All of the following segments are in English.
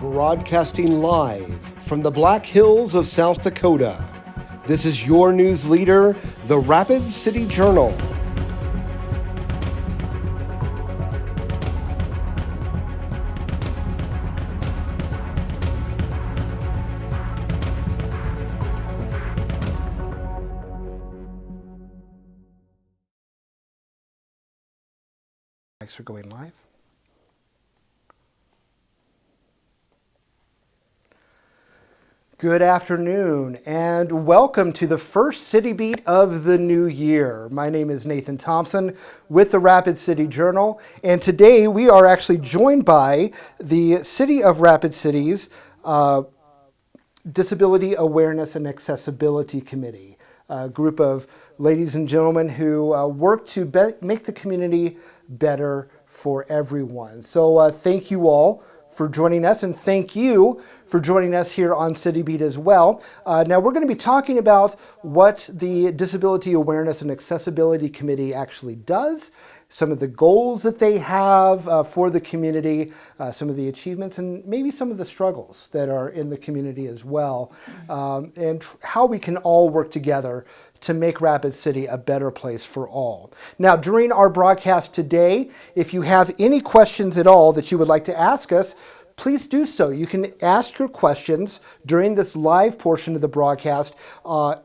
Broadcasting live from the Black Hills of South Dakota, this is your news leader, the Rapid City Journal. Mics are going live. Good afternoon and welcome to the first City Beat of the new year. My name is Nathan Thompson with the Rapid City Journal, and today we are actually joined by the City of Rapid City's Disability Awareness and Accessibility Committee, a group of ladies and gentlemen who work to make the community better for everyone. So thank you all for joining us, and thank you for joining us here on City Beat as well. Now we're going to be talking about what the Disability Awareness and Accessibility Committee actually does, some of the goals that they have for the community, some of the achievements, and maybe some of the struggles that are in the community as well, and how we can all work together to make Rapid City a better place for all. Now, during our broadcast today, if you have any questions at all that you would like to ask us, please do so. You can ask your questions during this live portion of the broadcast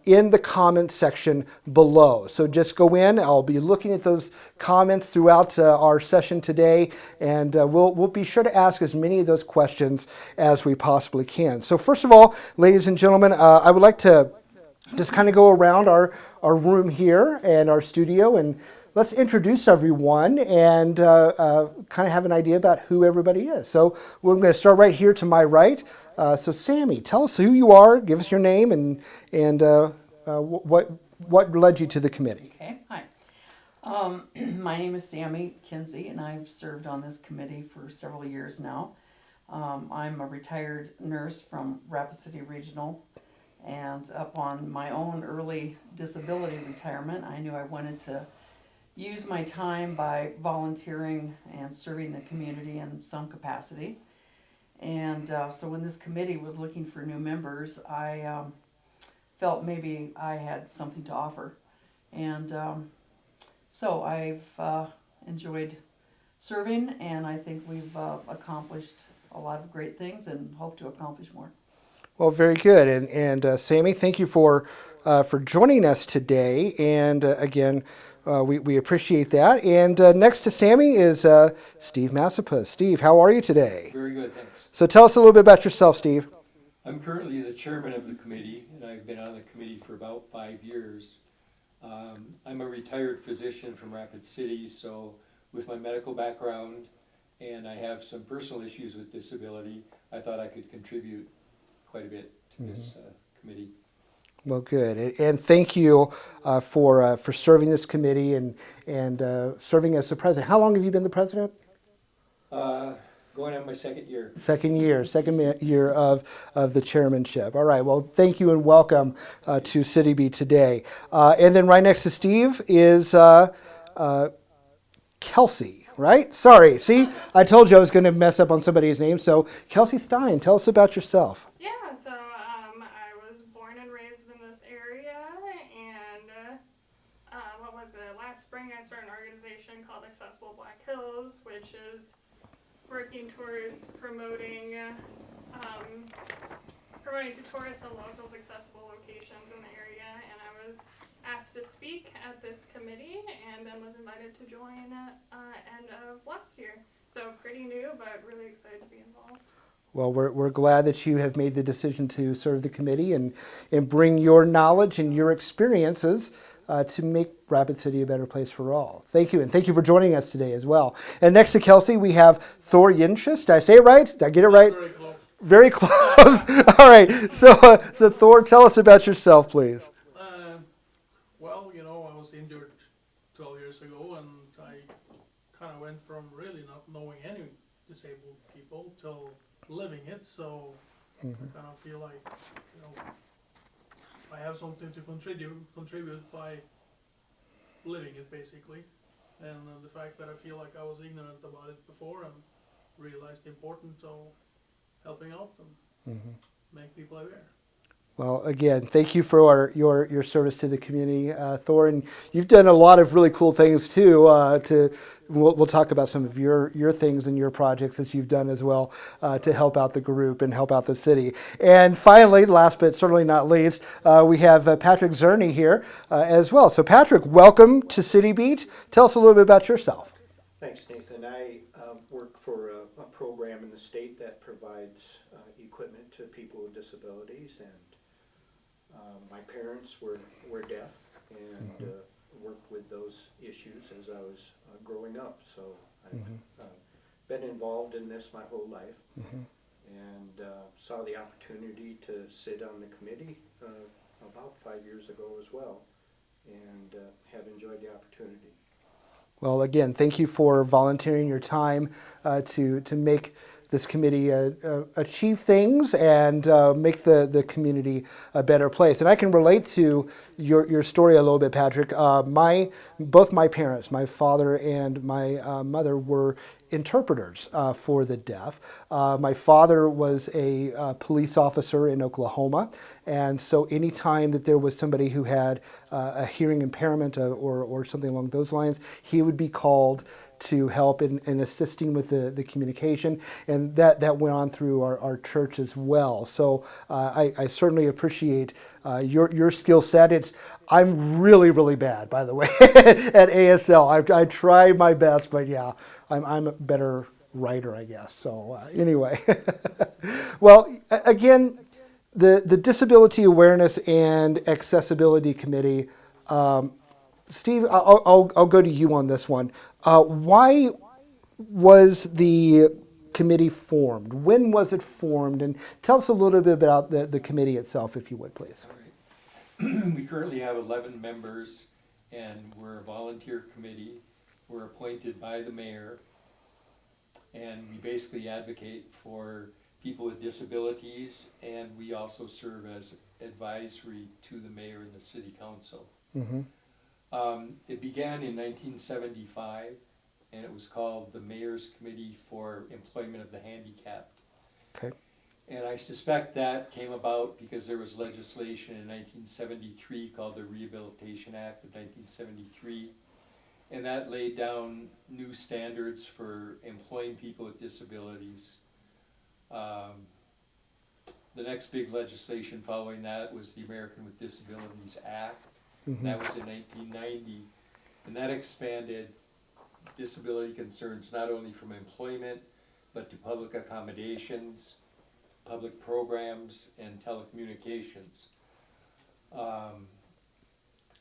in the comments section below. So just go in. I'll be looking at those comments throughout our session today, and we'll be sure to ask as many of those questions as we possibly can. So first of all, ladies and gentlemen, I would like to just kind of go around our room here and our studio, and let's introduce everyone and kind of have an idea about who everybody is. So we're going to start right here to my right. So Sammy, tell us who you are, give us your name, and what led you to the committee. Okay, hi. My name is Sammy Kinsey, and I've served on this committee for several years now. I'm a retired nurse from Rapid City Regional, and upon my own early disability retirement, I knew I wanted to use my time by volunteering and serving the community in some capacity. And so when this committee was looking for new members, I felt maybe I had something to offer. And so I've enjoyed serving, and I think we've accomplished a lot of great things and hope to accomplish more. Well, very good. And Sammy, thank you for joining us today. And again, we appreciate that. And next to Sammy is Steve Massapus. Steve, how are you today? Very good, thanks. So tell us a little bit about yourself, Steve. I'm currently the chairman of the committee, and I've been on the committee for about 5 years. I'm a retired physician from Rapid City, so with my medical background, and I have some personal issues with disability, I thought I could contribute quite a bit to this committee. Well, good, and thank you for serving this committee and serving as the president. How long have you been the president? Going on my second year. Second year of the chairmanship. All right. Well, thank you and welcome to City Beat today. And then right next to Steve is Kelsey. Right? Sorry. See, I told you I was going to mess up on somebody's name. So, Kelsey Stein, tell us about yourself. I was born and raised in this area, and last spring I started an organization called Accessible Black Hills, which is working towards promoting to tourists and locals accessible locations in the area. And I was asked to speak at this committee, and then was invited to join end of last year. So pretty new, but really excited to be involved. Well, we're glad that you have made the decision to serve the committee and bring your knowledge and your experiences to make Rapid City a better place for all. Thank you, and thank you for joining us today as well. And next to Kelsey, we have Thor Yinchus. Did I say it right? Did I get it right? Very close. Very close. All right. So Thor, tell us about yourself, please. I was injured 12 years ago, and I kind of went from really not knowing any disabled people till living it. So I kind of feel like, I have something to contribute by living it, basically. And the fact that I feel like I was ignorant about it before and realized the importance of helping out and make people aware. Well, again, thank you for your service to the community, Thor. And you've done a lot of really cool things too. We'll talk about some of your things and your projects that you've done as well to help out the group and help out the city. And finally, last but certainly not least, we have Patrick Zern here as well. So Patrick, welcome to City Beat. Tell us a little bit about yourself. Thanks, Nathan. I work for a program in the state that provides equipment to people with disabilities, and my parents were deaf and worked with those issues as I was growing up. So I've been involved in this my whole life, and saw the opportunity to sit on the committee about 5 years ago as well, and have enjoyed the opportunity. Well, again, thank you for volunteering your time to make this committee achieve things and make the community a better place. And I can relate to your story a little bit, Patrick. Both my parents, my father and my mother, were interpreters for the deaf. My father was a police officer in Oklahoma, and so anytime that there was somebody who had a hearing impairment or something along those lines, he would be called to help in assisting with the communication, and that went on through our church as well. So I certainly appreciate your skill set. I'm really, really bad, by the way, at ASL. I try my best, but yeah, I'm a better writer, I guess. So anyway, well, again, the Disability Awareness and Accessibility Committee. Steve, I'll go to you on this one. Why was the committee formed? When was it formed? And tell us a little bit about the committee itself, if you would, please. All right. We currently have 11 members, and we're a volunteer committee. We're appointed by the mayor, and we basically advocate for people with disabilities, and we also serve as advisory to the mayor and the city council. Mm-hmm. It began in 1975, and it was called the Mayor's Committee for Employment of the Handicapped. Okay. And I suspect that came about because there was legislation in 1973 called the Rehabilitation Act of 1973, and that laid down new standards for employing people with disabilities. The next big legislation following that was the American with Disabilities Act. Mm-hmm. That was in 1990, and that expanded disability concerns not only from employment, but to public accommodations, public programs, and telecommunications.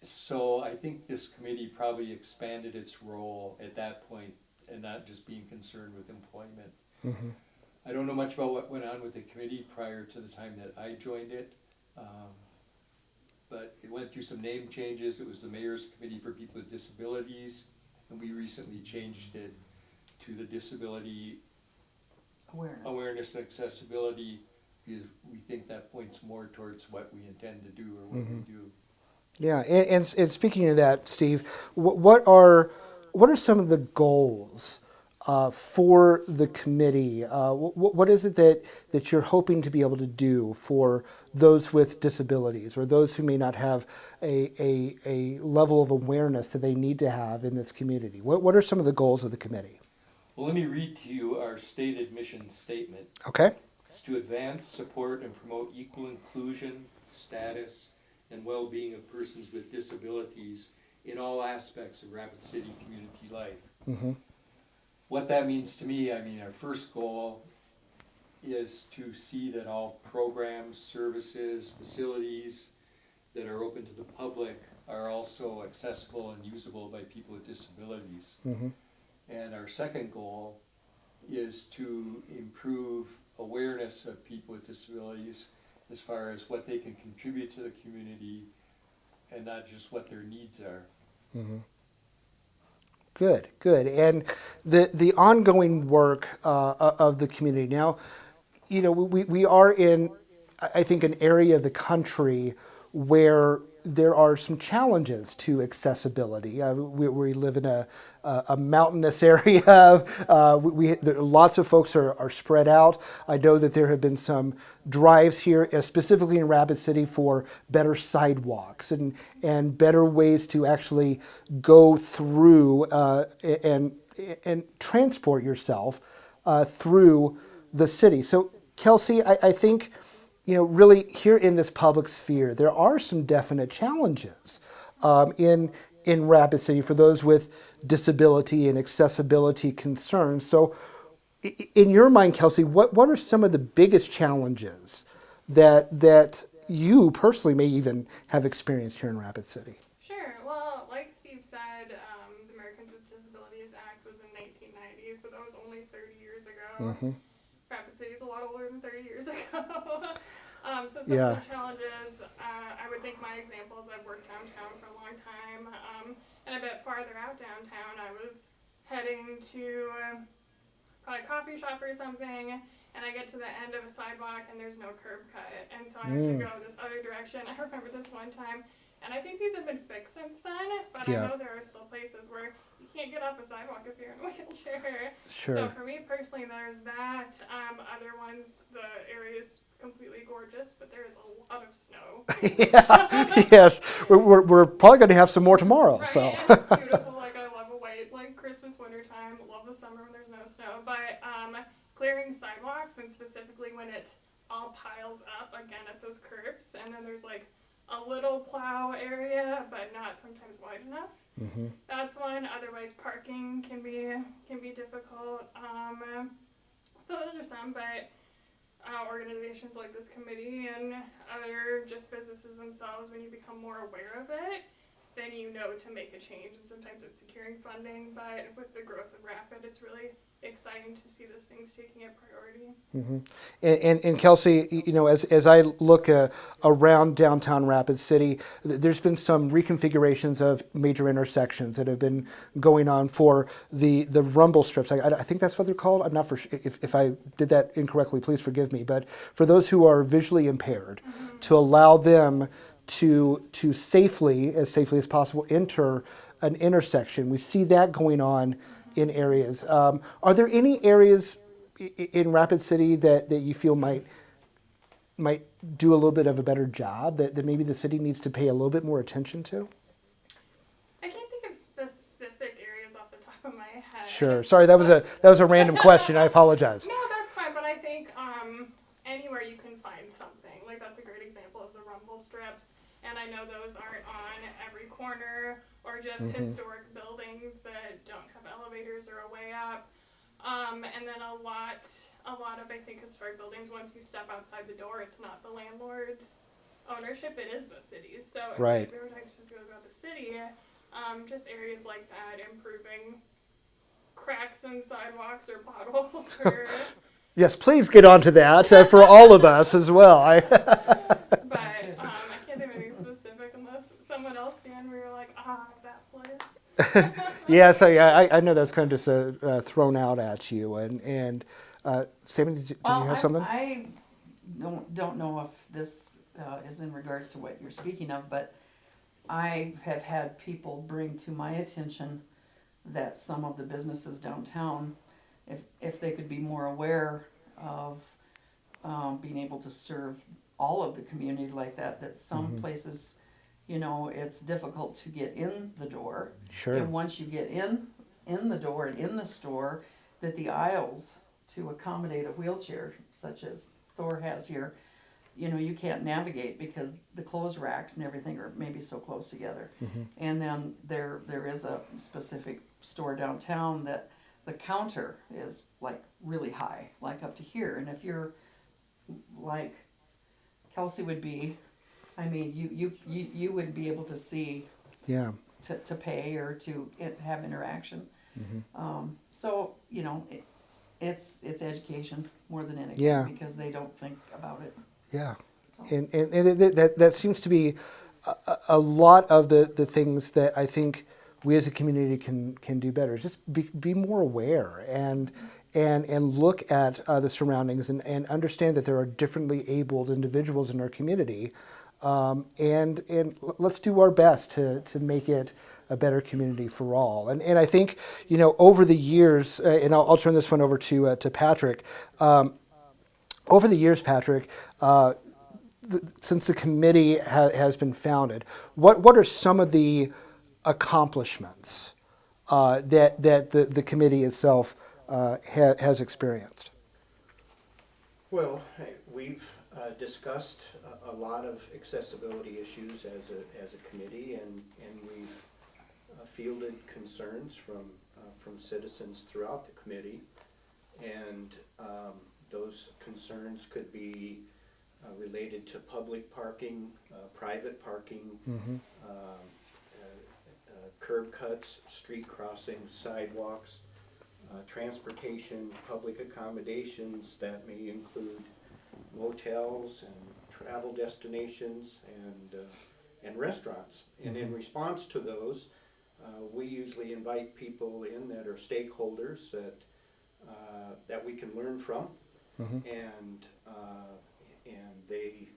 So I think this committee probably expanded its role at that point and not just being concerned with employment. Mm-hmm. I don't know much about what went on with the committee prior to the time that I joined it. But it went through some name changes. It was the Mayor's Committee for People with Disabilities, and we recently changed it to the Disability Awareness and Accessibility, because we think that points more towards what we intend to do or what we do. Yeah, and speaking of that, Steve, what are some of the goals for the committee? What is it that you're hoping to be able to do for those with disabilities or those who may not have a level of awareness that they need to have in this community? What are some of the goals of the committee? Well, let me read to you our stated mission statement. Okay. It's to advance, support, and promote equal inclusion, status, and well-being of persons with disabilities in all aspects of Rapid City community life. Mm-hmm. What that means to me, our first goal is to see that all programs, services, facilities that are open to the public are also accessible and usable by people with disabilities. Mm-hmm. And our second goal is to improve awareness of people with disabilities as far as what they can contribute to the community and not just what their needs are. Mm-hmm. Good. And the ongoing work of the community. Now, we are in, I think, an area of the country where there are some challenges to accessibility. We live in a mountainous area. Lots of folks are spread out. I know that there have been some drives here, specifically in Rapid City, for better sidewalks and better ways to actually go through and transport yourself through the city. So, Kelsey, I think, really here in this public sphere, there are some definite challenges in Rapid City for those with disability and accessibility concerns. So, in your mind, Kelsey, what are some of the biggest challenges that you personally may even have experienced here in Rapid City? Sure. Well, like Steve said, the Americans with Disabilities Act was in 1990, so that was only 30 years ago. Rapid City is a lot older than 30 years ago. So some of the challenges, I would think my examples, I've worked downtown for a long time, and a bit farther out downtown, I was heading to probably a coffee shop or something, and I get to the end of a sidewalk and there's no curb cut, and so I have to go this other direction. I remember this one time, and I think these have been fixed since then, but I know there are still places where you can't get off a sidewalk if you're in a wheelchair. Sure. So for me personally, there's that. Other ones, the area is completely gorgeous, but there is a lot of snow. Yes, we're probably going to have some more tomorrow. Right, So and it's beautiful. Like, I love a white, like Christmas, winter time. Love the summer when there's no snow. But clearing sidewalks, and specifically when it all piles up again at those curbs, and then there's like a little plow area, but not sometimes wide enough. That's one. Otherwise, parking can be difficult. So those are some, but organizations like this committee and other just businesses themselves, when you become more aware of it, then you know to make a change. And sometimes it's securing funding, but with the growth of Rapid, it's really exciting to see those things taking a priority. And Kelsey, as I look around downtown Rapid City, there's been some reconfigurations of major intersections that have been going on for the rumble strips. I think that's what they're called. I'm not for sure. If I did that incorrectly, please forgive me. But for those who are visually impaired, to allow them to safely as possible enter an intersection. We see that going on in areas. Are there any areas in Rapid City that you feel might do a little bit of a better job, that maybe the city needs to pay a little bit more attention to? I can't think of specific areas off the top of my head. Sure. Sorry, that was a random question. I apologize. No, that's fine, but I think anywhere you can find something. Like, that's a great example of the rumble strips, and I know those aren't on every corner or just historic buildings that don't have elevators or a way up. And then a lot of, I think, historic buildings, once you step outside the door, it's not the landlord's ownership, it is the city's. So Right. if we were talking specifically about the city, just areas like that, improving cracks in sidewalks or potholes or... Yes, please get onto that for all of us as well. But I can't think of anything specific unless someone else can, where you're like, that place. Yeah, so I know that's kind of just thrown out at you. And Sammy, did you have something? I don't know if this is in regards to what you're speaking of, but I have had people bring to my attention that some of the businesses downtown, if they could be more aware of being able to serve all of the community like that some places, it's difficult to get in the door. Sure. And once you get in the door and in the store, that the aisles to accommodate a wheelchair, such as Thor has here, you can't navigate because the clothes racks and everything are maybe so close together. And then there is a specific store downtown that the counter is like really high, like up to here. And if you're like Kelsey would be, I mean, you would be able to see, to pay or to have interaction. So it's education more than anything, because they don't think about it. Yeah, So. and that seems to be a lot of the things that I think we as a community can do better. Just be more aware and look at the surroundings and understand that there are differently abled individuals in our community and let's do our best to make it a better community for all. And I think, over the years, and I'll turn this one over to Patrick. Over the years, Patrick, since the committee has been founded, what are some of the accomplishments that the committee itself has experienced? Well, we've discussed a lot of accessibility issues as a committee, and we've fielded concerns from citizens throughout the committee, and those concerns could be related to public parking, private parking, curb cuts, street crossings, sidewalks, transportation, public accommodations that may include motels and travel destinations and restaurants. And in response to those, we usually invite people in that are stakeholders that we can learn from, and they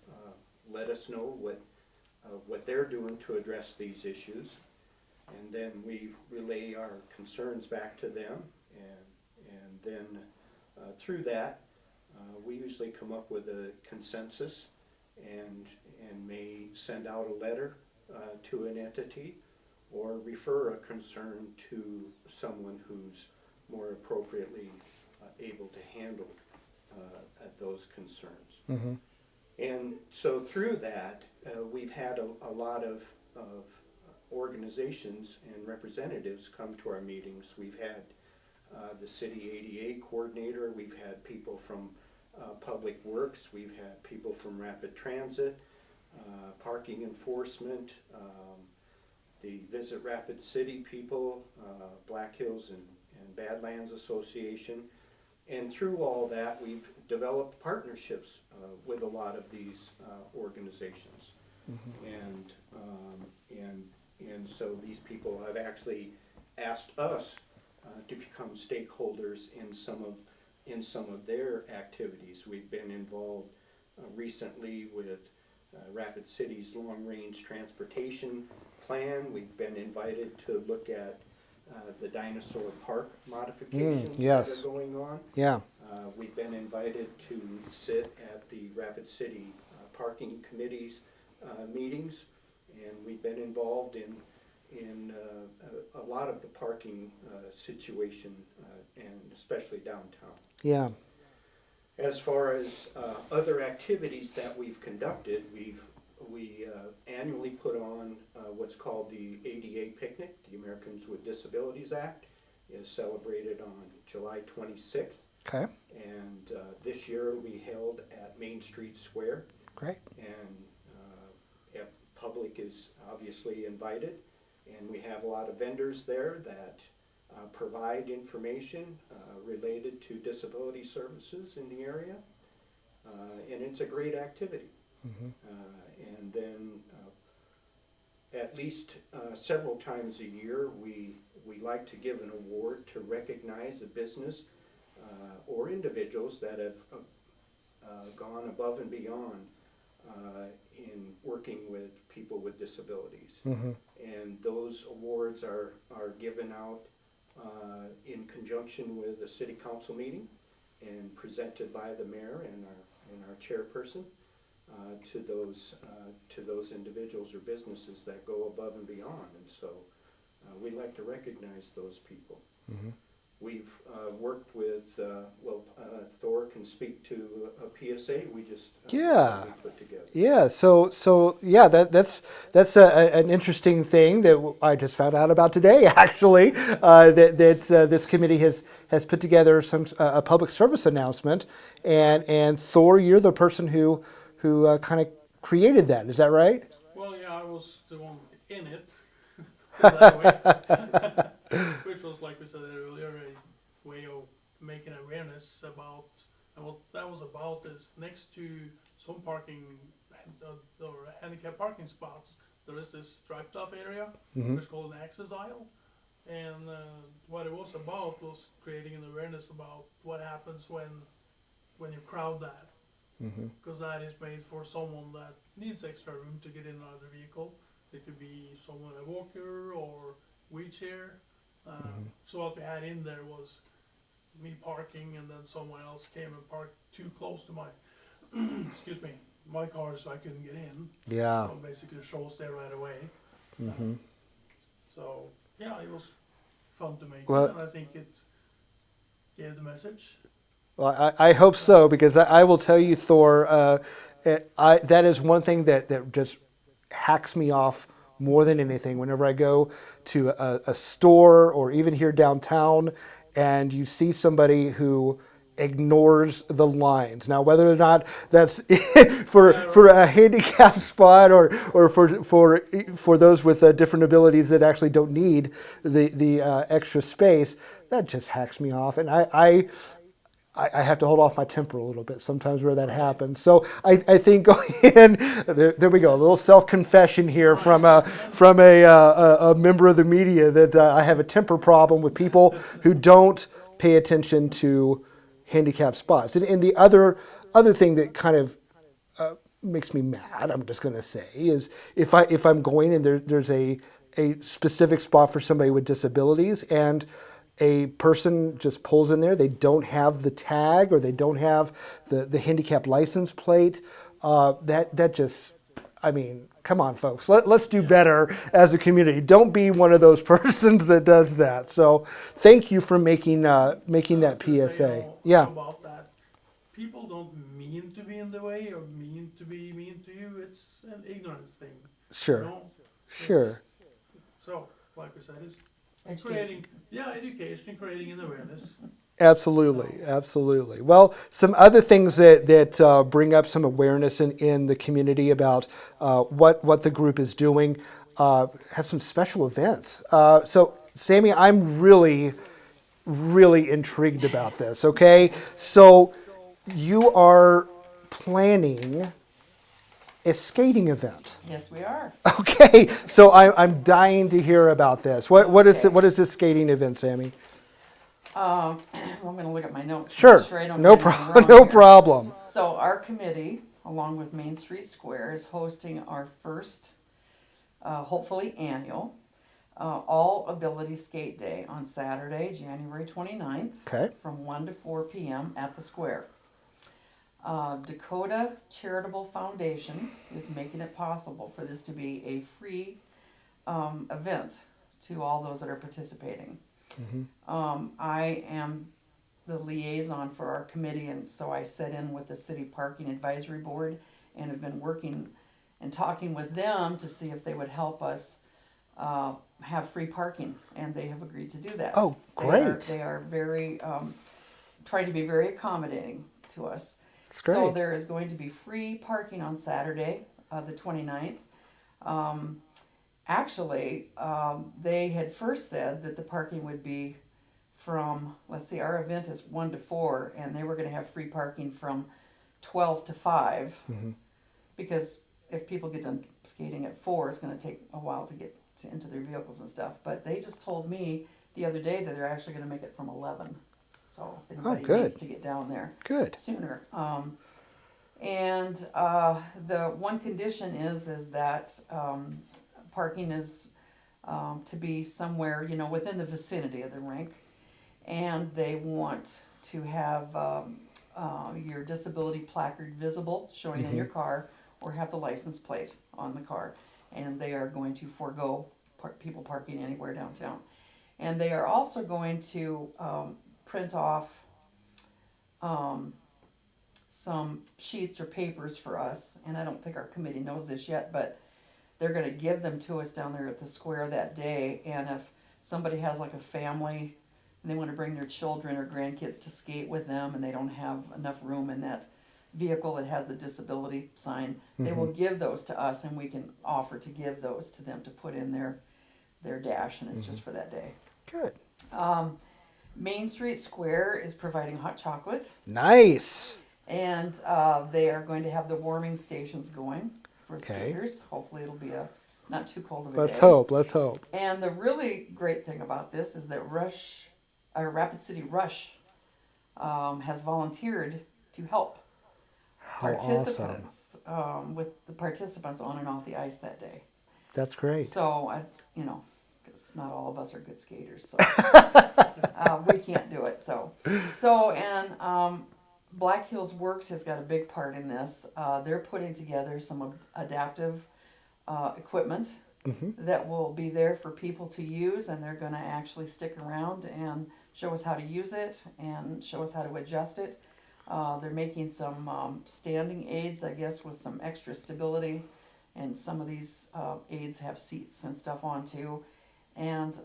let us know what they're doing to address these issues, and then we relay our concerns back to them, and then through that we usually come up with a consensus and may send out a letter to an entity or refer a concern to someone who's more appropriately able to handle those concerns. And so through that, we've had a lot of organizations and representatives come to our meetings. We've had the city ADA coordinator, we've had people from Public Works, we've had people from Rapid Transit, parking enforcement, the Visit Rapid City people, Black Hills and Badlands Association. And through all that, we've developed partnerships with a lot of these organizations. And so these people have actually asked us to become stakeholders in some of their activities. We've been involved recently with Rapid City's long-range transportation plan. We've been invited to look at the dinosaur park modifications that are going on. Yeah. We've been invited to sit at the Rapid City Parking Committee's meetings, and we've been involved in a lot of the parking situation, and especially downtown. Yeah. As far as other activities that we've conducted, we annually put on what's called the ADA Picnic. The Americans with Disabilities Act is celebrated on July 26th. Okay. And this year we held at Main Street Square. Great. And public is obviously invited. And we have a lot of vendors there that provide information related to disability services in the area. And it's a great activity. And then at least several times a year, we like to give an award to recognize a business or individuals that have gone above and beyond in working with people with disabilities. And those awards are given out in conjunction with a city council meeting and presented by the mayor and our chairperson to those individuals or businesses that go above and beyond. And so we'd like to recognize those people. We've worked with, Thor can speak to a PSA we just recently put together. Yeah, so yeah, that's an interesting thing that I just found out about today. Actually, that this committee has put together a public service announcement, and Thor, you're the person who kind of created that. Is that right? Well, yeah, I was the one in it. Which was, like we said earlier, a way of making awareness about, and what that was about is next to some parking or handicapped parking spots, there is this striped off area, which is called an access aisle. And what it was about was creating an awareness about what happens when you crowd that. because that is made for someone that needs extra room to get in and out of the vehicle. It could be someone in a walker or wheelchair. So what we had in there was me parking, and then someone else came and parked too close to my, excuse me, my car, so I couldn't get in. Yeah. So basically the show was there right away. So yeah, it was fun to make, Well- and I think it gave the message. Well, I hope so, because I will tell you, Thor, that is one thing that just hacks me off more than anything. Whenever I go to a store or even here downtown, and you see somebody who ignores the lines. Now, whether or not that's for a handicapped spot or for those with different abilities that actually don't need the extra space, that just hacks me off, and I have to hold off my temper a little bit sometimes where that happens. So I think going in, there we go, a little self-confession here from a member of the media that I have a temper problem with people who don't pay attention to handicapped spots. And the other thing that kind of makes me mad, I'm just going to say, is if I'm going and there's a specific spot for somebody with disabilities, and a person just pulls in there, they don't have the tag or they don't have the handicap license plate, that just, I mean, come on, folks. Let's do better as a community. Don't be one of those persons that does that. So thank you for making that PSA. Yeah. About that. People don't mean to be in the way or mean to be mean to you. It's an ignorance thing. Sure. You know? Sure. So, like we said, it's Education. education, creating an awareness. Absolutely. Well, some other things that bring up some awareness in the community about what the group is doing, have some special events. So, Sammy, I'm really intrigued about this, okay? So, you are planning a skating event. Yes, we are. Okay, so I'm dying to hear about this. What is Okay. it? What is this skating event, Sammy? Well, I'm going to look at my notes. to Sure, make sure I don't no get anything problem. wrong No here. problem. So our committee, along with Main Street Square, is hosting our first, hopefully annual, All Ability Skate Day on Saturday, January 29th, Okay. from 1 to 4 p.m. at the square. Dakota Charitable Foundation is making it possible for this to be a free event to all those that are participating. I am the liaison for our committee, and so I sit in with the City Parking Advisory Board and have been working and talking with them to see if they would help us have free parking, and they have agreed to do that. Oh, great. They are very, trying to be very accommodating to us. That's great. So there is going to be free parking on Saturday, the 29th. Actually, they had first said that the parking would be from, let's see, our event is 1 to 4, and they were going to have free parking from 12 to 5. Because if people get done skating at 4, it's going to take a while to get into their vehicles and stuff. But they just told me the other day that they're actually going to make it from 11. So if anybody good. needs to get down there Good. sooner. And the one condition is that parking is to be somewhere, within the vicinity of the rink. And they want to have your disability placard visible, showing in your car, or have the license plate on the car. And they are going to forego people parking anywhere downtown. And they are also going to print off some sheets or papers for us, and I don't think our committee knows this yet, but they're going to give them to us down there at the square that day. And if somebody has like a family and they want to bring their children or grandkids to skate with them, and they don't have enough room in that vehicle that has the disability sign, they will give those to us, and we can offer to give those to them to put in their dash, and it's just for that day. Good. Main Street Square is providing hot chocolate, Nice. and they are going to have the warming stations going for Okay. skaters. Hopefully it'll be not too cold of a Let's day. hope. Let's hope. And the really great thing about this is that Rapid City Rush has volunteered to help How awesome. participants, with the participants on and off the ice that day. That's great. So, because not all of us are good skaters, so we can't do it. And Black Hills Works has got a big part in this. They're putting together some adaptive equipment that will be there for people to use, and they're going to actually stick around and show us how to use it and show us how to adjust it. They're making some standing aids, I guess, with some extra stability, and some of these aids have seats and stuff on too. And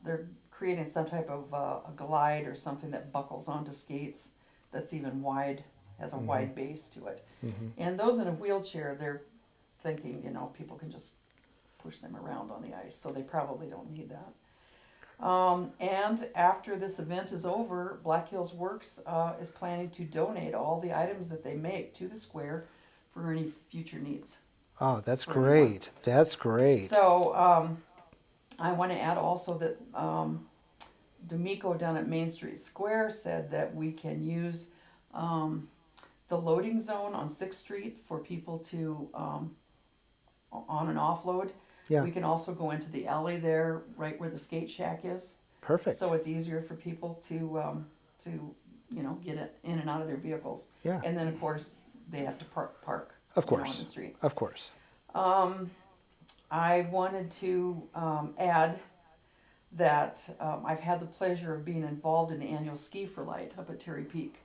they're creating some type of a glide or something that buckles onto skates that's even wide, has a wide base to it. And those in a wheelchair, they're thinking, people can just push them around on the ice, so they probably don't need that. And after this event is over, Black Hills Works is planning to donate all the items that they make to the square for any future needs. Oh, that's great. That's great. So I want to add also that D'Amico down at Main Street Square said that we can use the loading zone on 6th Street for people to on and offload. Yeah. We can also go into the alley there, right where the skate shack is. Perfect. So it's easier for people to get it in and out of their vehicles. Yeah. And then of course they have to park. Of course. On the street. Of course. I wanted to add that I've had the pleasure of being involved in the annual Ski for Light up at Terry Peak.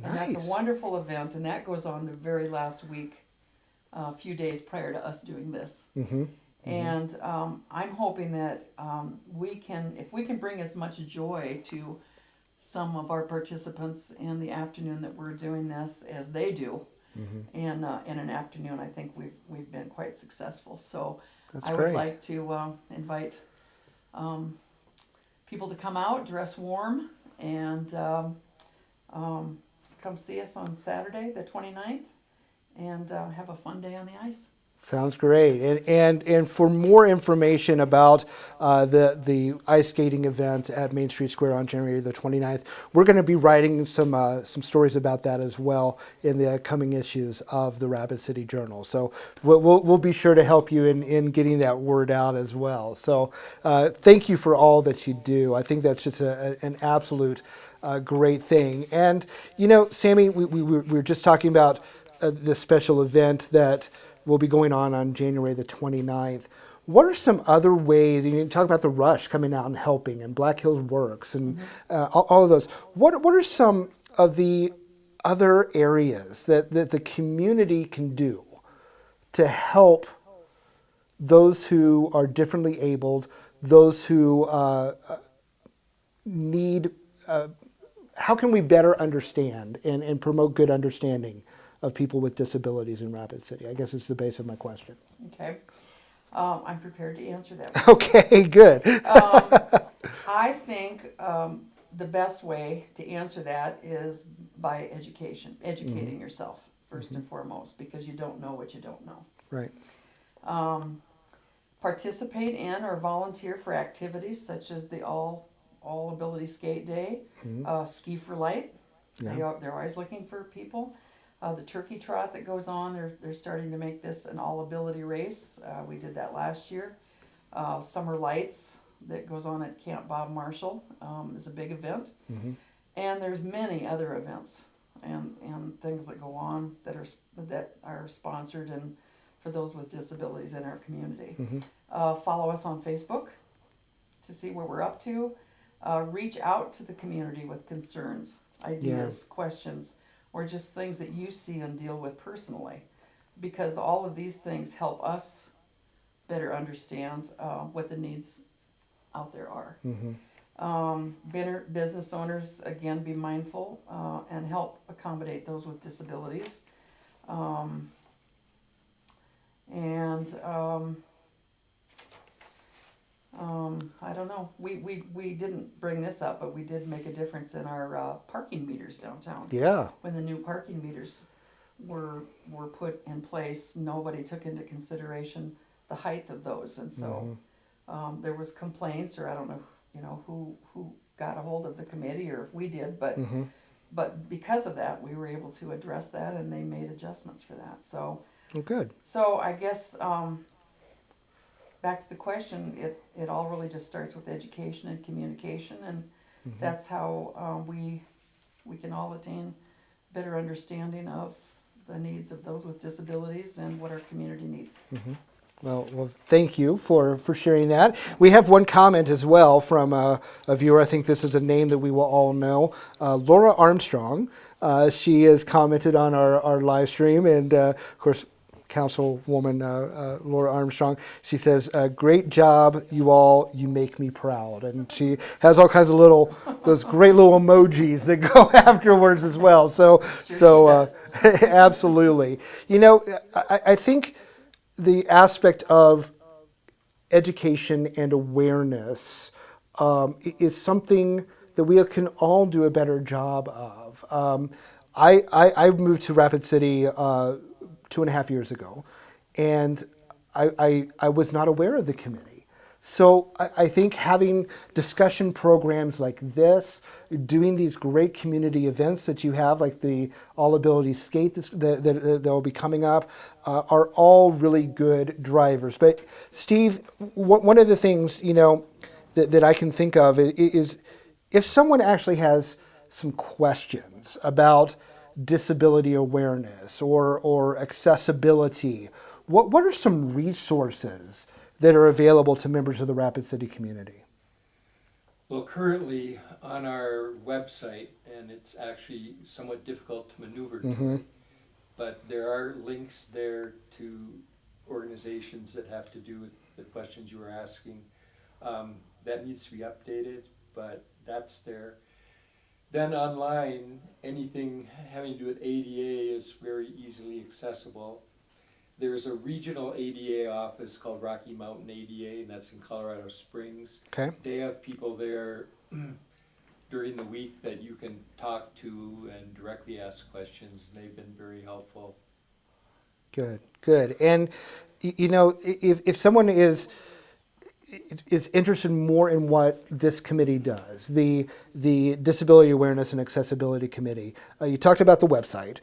And Nice. that's a wonderful event, and that goes on the very last week, a few days prior to us doing this. And I'm hoping that if we can bring as much joy to some of our participants in the afternoon that we're doing this as they do, and in an afternoon, I think we've been quite successful. So That's I great. would like to invite people to come out, dress warm, and come see us on Saturday, the 29th, and have a fun day on the ice. Sounds great. And for more information about the ice skating event at Main Street Square on January the 29th, we're going to be writing some stories about that as well in the coming issues of the Rapid City Journal. So we'll be sure to help you in getting that word out as well. So thank you for all that you do. I think that's just an absolute great thing. And, Sammy, we were just talking about this special event that will be going on January the 29th. What are some other ways, you talk about the Rush coming out and helping, and Black Hills Works, and all of those. What are some of the other areas that the community can do to help those who are differently abled, those who need, how can we better understand and promote good understanding of people with disabilities in Rapid City? I guess it's the base of my question. Okay. I'm prepared to answer that. Okay, good. I think the best way to answer that is by educating yourself first and foremost, because you don't know what you don't know. Right. Participate in or volunteer for activities such as the All Ability Skate Day, Ski for Light. Yeah. They're always looking for people. The turkey trot that goes on, they're starting to make this an all-ability race. We did that last year. Summer Lights that goes on at Camp Bob Marshall is a big event. And there's many other events and things that go on that are sponsored and for those with disabilities in our community. Follow us on Facebook to see what we're up to. Reach out to the community with concerns, ideas, questions, or just things that you see and deal with personally, because all of these things help us better understand what the needs out there are. Business owners, again, be mindful and help accommodate those with disabilities. I don't know. We didn't bring this up, but we did make a difference in our parking meters downtown. Yeah. When the new parking meters were put in place, nobody took into consideration the height of those, and so there was complaints, or I don't know, who got a hold of the committee or if we did, but but because of that, we were able to address that, and they made adjustments for that. So, Well, good. so I guess back to the question, it all really just starts with education and communication, and that's how we can all attain better understanding of the needs of those with disabilities and what our community needs. Well, thank you for sharing that. We have one comment as well from a viewer. I think this is a name that we will all know. Laura Armstrong. She has commented on our live stream, and of course, Councilwoman Laura Armstrong. She says, "Great job, you all. You make me proud." And she has all kinds of those great little emojis that go afterwards as well. So absolutely. You know, I think the aspect of education and awareness is something that we can all do a better job of. I moved to Rapid City 2.5 years ago, and I was not aware of the committee. So I think having discussion programs like this, doing these great community events that you have, like the All Ability Skate that will be coming up, are all really good drivers. But Steve, one of the things that I can think of is if someone actually has some questions about disability awareness or accessibility, what are some resources that are available to members of the Rapid City community? Well, currently on our website, and it's actually somewhat difficult to maneuver to it, but there are links there to organizations that have to do with the questions you were asking. That needs to be updated, but that's there. Then online, anything having to do with ADA is very easily accessible. There's a regional ADA office called Rocky Mountain ADA, and that's in Colorado Springs. Okay. They have people there during the week that you can talk to and directly ask questions. They've been very helpful. Good. And if someone is interested more in what this committee does, the Disability Awareness and Accessibility Committee, you talked about the website,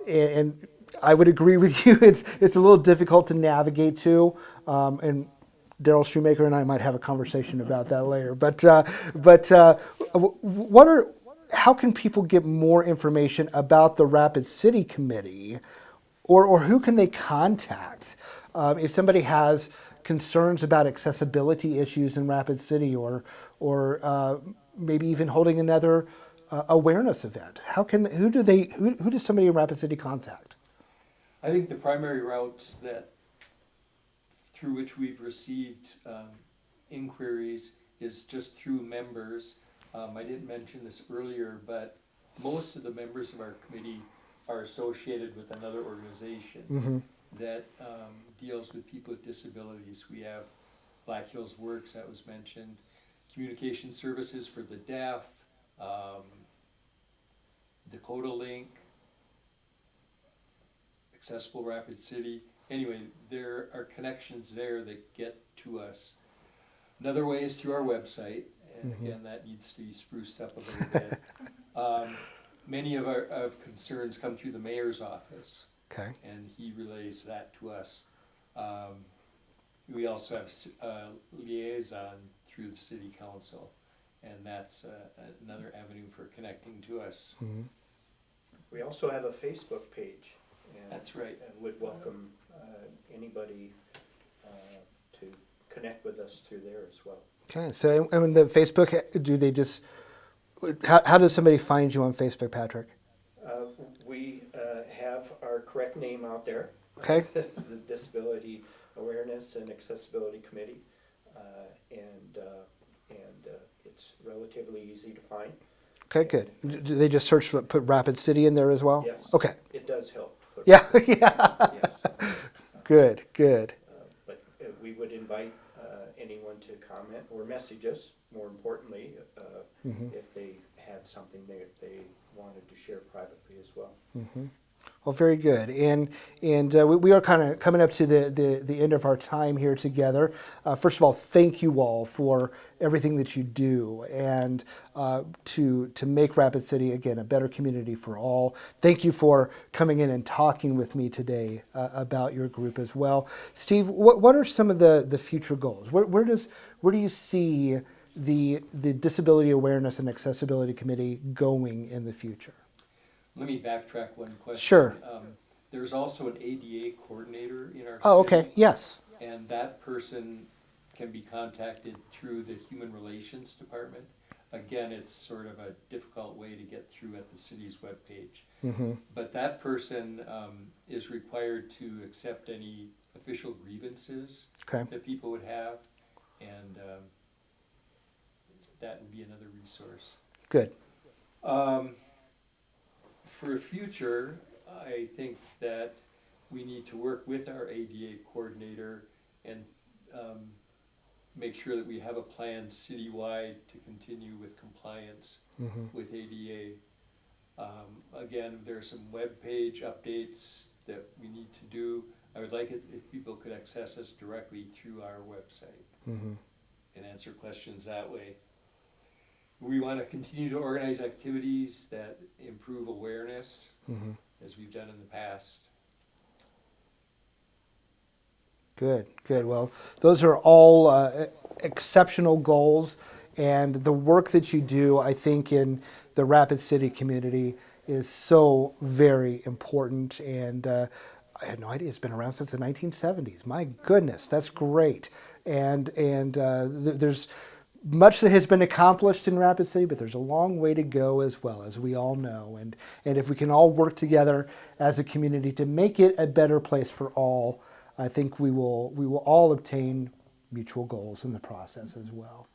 and I would agree with you. It's a little difficult to navigate to, and Daryl Shoemaker and I might have a conversation about that later. But how can people get more information about the Rapid City Committee, or who can they contact if somebody has concerns about accessibility issues in Rapid City, or maybe even holding another awareness event? Who does somebody in Rapid City contact? I think the primary routes through which we've received inquiries is just through members. I didn't mention this earlier, but most of the members of our committee are associated with another organization that deals with people with disabilities. We have Black Hills Works, that was mentioned, Communication Services for the Deaf, Dakota Link, Accessible Rapid City. Anyway, there are connections there that get to us. Another way is through our website, and again, that needs to be spruced up a little bit. Many of our concerns come through the mayor's office, and he relays that to us. We also have a liaison through the city council, and that's another avenue for connecting to us. We also have a Facebook page. And that's right. And would welcome anybody to connect with us through there as well. Okay, so and the Facebook, do they just, how does somebody find you on Facebook, Patrick? We have our correct name out there. Okay. The Disability Awareness and Accessibility Committee, and it's relatively easy to find. Okay, good. Do they just put Rapid City in there as well? Yes. Okay. It does help. Yeah. Yes. Good. But we would invite anyone to comment or message us, more importantly, if they had something they wanted to share privately as well. Well, very good. And we are kind of coming up to the end of our time here together. First of all, thank you all for everything that you do and to make Rapid City, again, a better community for all. Thank you for coming in and talking with me today about your group as well. Steve, what are some of the future goals? Where do you see the Disability Awareness and Accessibility Committee going in the future? Let me backtrack one question. Sure. There's also an ADA coordinator in our Oh, city. okay. Yes. And that person can be contacted through the Human Relations Department. Again, it's sort of a difficult way to get through at the city's webpage. Mm-hmm. But that person is required to accept any official grievances Okay. that people would have, and that would be another resource. Good. For the future, I think that we need to work with our ADA coordinator and make sure that we have a plan citywide to continue with compliance with ADA. Again, there are some web page updates that we need to do. I would like it if people could access us directly through our website and answer questions that way. We want to continue to organize activities that improve awareness, as we've done in the past. Good. Well, those are all exceptional goals, and the work that you do, I think, in the Rapid City community is so very important. And I had no idea it's been around since the 1970s. My goodness, that's great. And there's much that has been accomplished in Rapid City, but there's a long way to go as well, as we all know. And if we can all work together as a community to make it a better place for all, I think we will all obtain mutual goals in the process as well.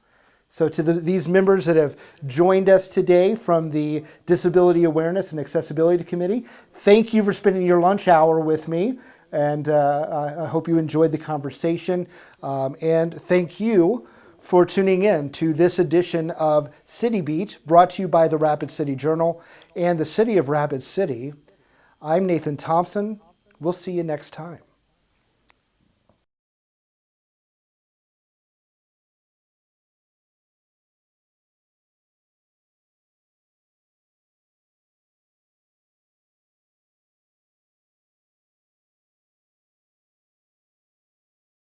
So to these members that have joined us today from the Disability Awareness and Accessibility Committee, thank you for spending your lunch hour with me. And I hope you enjoyed the conversation. And thank you for tuning in to this edition of City Beat, brought to you by the Rapid City Journal and the City of Rapid City. I'm Nathan Thompson. We'll see you next time.